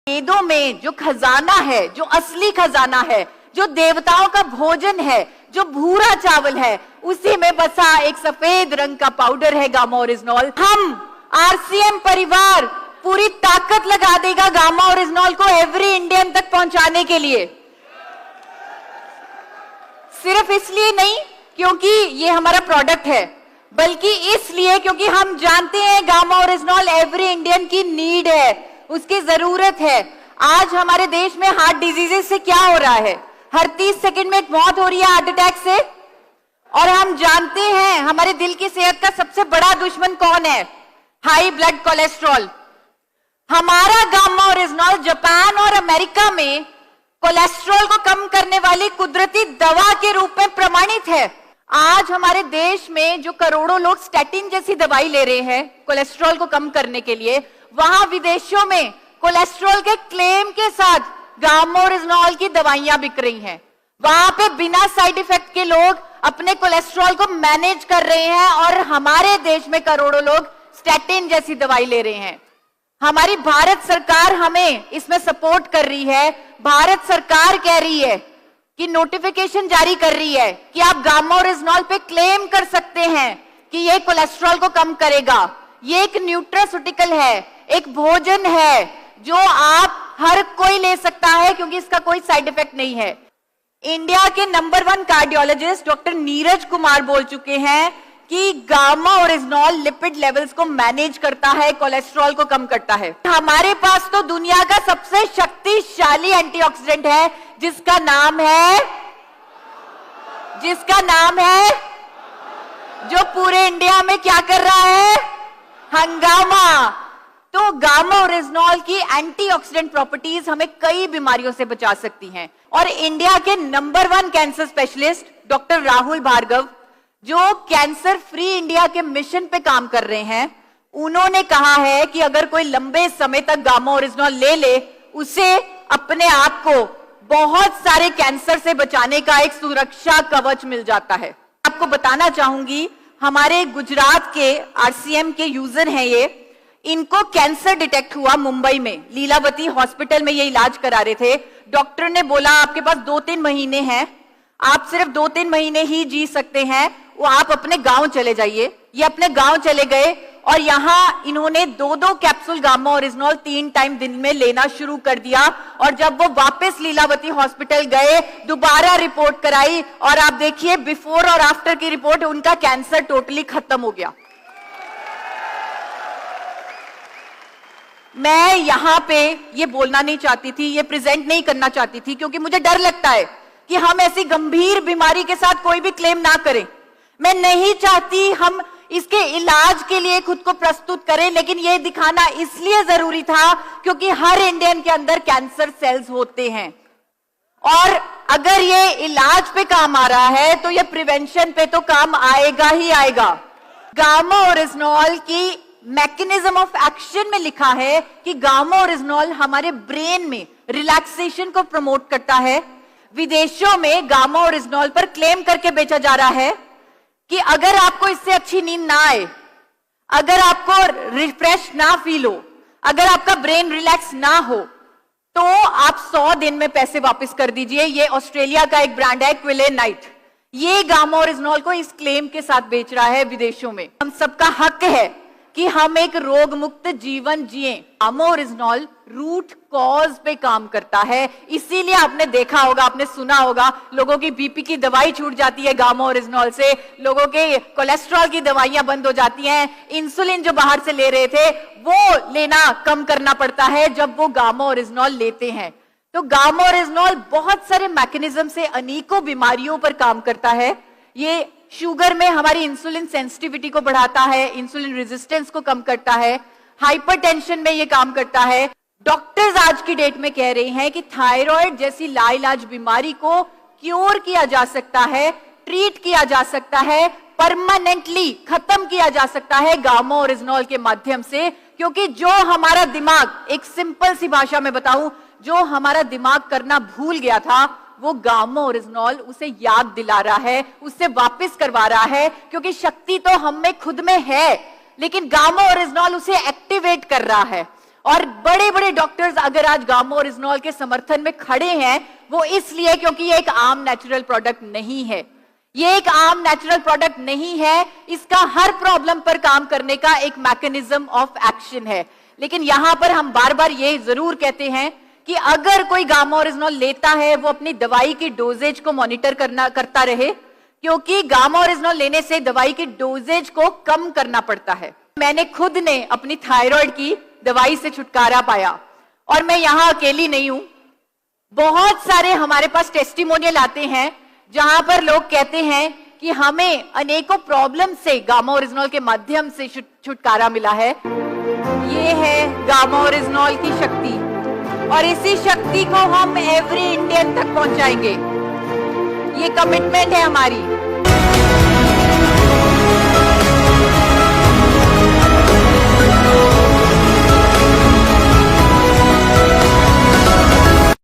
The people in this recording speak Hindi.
वेदों में जो खजाना है, जो असली खजाना है, जो देवताओं का भोजन है, जो भूरा चावल है, उसी में बसा एक सफेद रंग का पाउडर है गामा ओरिजिनॉल। हम आरसीएम परिवार पूरी ताकत लगा देगा गामा ओरिजिनॉल को एवरी इंडियन तक पहुंचाने के लिए। सिर्फ इसलिए नहीं क्योंकि ये हमारा प्रोडक्ट है, बल्कि इसलिए क्योंकि हम जानते हैं गामा ओरिजिनॉल एवरी इंडियन की नीड है, उसकी जरूरत है। आज हमारे देश में हार्ट डिजीजेस से क्या हो रहा है, हर 30 सेकंड में एक मौत हो रही है हार्ट अटैक से। और हम जानते हैं हमारे दिल की सेहत का सबसे बड़ा दुश्मन कौन है, हाई ब्लड कोलेस्ट्रॉल। हमारा गामा ओरिजिनॉल जापान और अमेरिका में कोलेस्ट्रॉल को कम करने वाली कुदरती दवा के रूप में प्रमाणित है। आज हमारे देश में जो करोड़ों लोग स्टैटिन जैसी दवाई ले रहे हैं कोलेस्ट्रॉल को कम करने के लिए, वहां विदेशों में कोलेस्ट्रॉल के क्लेम के साथ गामा ओरिजिनॉल की दवाइयां बिक रही हैं। वहां पे बिना साइड इफेक्ट के लोग अपने कोलेस्ट्रॉल को मैनेज कर रहे हैं और हमारे देश में करोड़ों लोग स्टैटिन जैसी दवाई ले रहे हैं। हमारी भारत सरकार हमें इसमें सपोर्ट कर रही है। भारत सरकार कह रही है कि नोटिफिकेशन जारी कर रही है कि आप गामा ओरिजिनॉल पे क्लेम कर सकते हैं कि ये कोलेस्ट्रॉल को कम करेगा। ये एक न्यूट्रास्यूटिकल है, एक भोजन है जो आप हर कोई ले सकता है क्योंकि इसका कोई साइड इफेक्ट नहीं है। इंडिया के number 1 cardiologist doctor Neeraj Kumar बोल चुके हैं कि गामा ओरिजिनॉल लिपिड लेवल्स को मैनेज करता है, कोलेस्ट्रॉल को कम करता है। हमारे पास तो दुनिया का सबसे शक्तिशाली एंटीऑक्सीडेंट है जिसका नाम है जो पूरे इंडिया में क्या कर रहा है, हंगामा। तो गामा ओरिजिनॉल की एंटीऑक्सीडेंट प्रॉपर्टीज हमें कई बीमारियों से बचा सकती हैं। और इंडिया के number 1 cancer specialist doctor Rahul Bhargava जो कैंसर फ्री इंडिया के मिशन पे काम कर रहे हैं, उन्होंने कहा है कि अगर कोई लंबे समय तक गामा ओरिजिनॉल ले ले, उसे अपने आप को बहुत सारे कैंसर से बचाने का एक सुरक्षा कवच मिल जाता है। आपको बताना चाहूंगी, हमारे गुजरात के आरसीएम के यूजर हैं ये, इनको कैंसर डिटेक्ट हुआ मुंबई में, लीलावती हॉस्पिटल में ये इलाज करा रहे थे। डॉक्टर ने बोला आपके पास 2-3 महीने हैं, आप सिर्फ 2-3 महीने ही जी सकते हैं, वो आप अपने गांव चले जाइए। ये अपने गांव चले गए और यहां इन्होंने 2-2 कैप्सूल गामा ओरिजिनॉल 3 टाइम दिन में लेना शुरू कर दिया। और जब वो वापस लीलावती हॉस्पिटल गए, दोबारा रिपोर्ट कराई और आप देखिए बिफोर और आफ्टर की रिपोर्ट, उनका कैंसर टोटली खत्म हो गया। मैं यहां पे ये बोलना नहीं चाहती थी, ये प्रेजेंट नहीं करना चाहती थी क्योंकि मुझे डर लगता है कि हम ऐसी गंभीर बीमारी के साथ कोई भी क्लेम ना करें। मैं नहीं चाहती हम इसके इलाज के लिए खुद को प्रस्तुत करें, लेकिन ये दिखाना इसलिए जरूरी था क्योंकि हर इंडियन के अंदर कैंसर सेल्स होते हैं और अगर ये इलाज पे काम आ रहा है तो ये प्रिवेंशन पे तो काम आएगा ही आएगा। गामा ओरिजिनॉल की मैकेनिज्म ऑफ एक्शन में लिखा है कि गामा ओरिजिनॉल हमारे ब्रेन में रिलैक्सेशन को प्रमोट करता है। विदेशों में गामा ओरिजिनॉल पर क्लेम करके बेचा जा रहा है कि अगर आपको इससे अच्छी नींद ना आए, अगर आपको रिफ्रेश ना फील हो, अगर आपका ब्रेन रिलैक्स ना हो, तो आप 100 दिन में पैसे वापस कर दीजिए। ये ऑस्ट्रेलिया का एक ब्रांड है क्विलेनाइट, ये गामा ओरिजिनॉल को इस क्लेम के साथ बेच रहा है विदेशों में। हम सबका हक है कि हम एक रोग मुक्त जीवन जिए। गामा ओरिजिनॉल रूट कॉज पे काम करता है, इसीलिए आपने देखा होगा, आपने सुना होगा, लोगों की बीपी की दवाई छूट जाती है गामा ओरिजिनॉल से, लोगों के कोलेस्ट्रॉल की दवाइयां बंद हो जाती हैं, इंसुलिन जो बाहर से ले रहे थे वो लेना कम करना पड़ता है जब वो गामा ओरिजिनॉल लेते हैं। तो गामा ओरिजिनॉल बहुत सारे मैकेनिज्म से अनेकों बीमारियों पर काम करता है। ये शुगर में हमारी इंसुलिन सेंसिटिविटी को बढ़ाता है, इंसुलिन रेजिस्टेंस को कम करता है, हाइपरटेंशन में ये काम करता है। डॉक्टर्स आज की डेट में कह रहे हैं कि थायराइड जैसी लाइलाज बीमारी को क्योर किया जा सकता है, ट्रीट किया जा सकता है, परमानेंटली खत्म किया जा सकता है गामा ओरिजिनॉल के माध्यम से। क्योंकि जो हमारा दिमाग, एक सिंपल सी भाषा में बताऊं, जो हमारा दिमाग करना भूल गया था, वो गामा ओरिजिनॉल उसे याद दिला रहा है, उससे वापस करवा रहा है। क्योंकि शक्ति तो हम में खुद में है, लेकिन गामा ओरिजिनॉल उसे एक्टिवेट कर रहा है और बड़े बड़े डॉक्टर्स अगर आज गामा ओरिजिनॉल के समर्थन में खड़े हैं, वो इसलिए क्योंकि ये एक आम नेचुरल प्रोडक्ट नहीं है। ये एक आम नेचुरल प्रोडक्ट नहीं है, इसका हर प्रॉब्लम पर काम करने का एक मैकेनिज्म ऑफ एक्शन है। लेकिन यहां पर हम बार बार ये जरूर कहते हैं कि अगर कोई गामा ओरिजिनॉल लेता है, वो अपनी दवाई की डोजेज को मॉनिटर करता रहे, क्योंकि गामा ओरिजिनॉल लेने से दवाई की डोजेज को कम करना पड़ता है। मैंने खुद ने अपनी थायराइड की दवाई से छुटकारा पाया, और मैं यहां अकेली नहीं हूं। बहुत सारे हमारे पास टेस्टिमोनियल आते हैं जहां पर लोग कहते हैं कि हमें अनेकों प्रॉब्लम से गामा ओरिजिनॉल के माध्यम से छुटकारा मिला है। ये है गामा ओरिजिनॉल की शक्ति, और इसी शक्ति को हम एवरी इंडियन तक पहुंचाएंगे। ये कमिटमेंट है हमारी।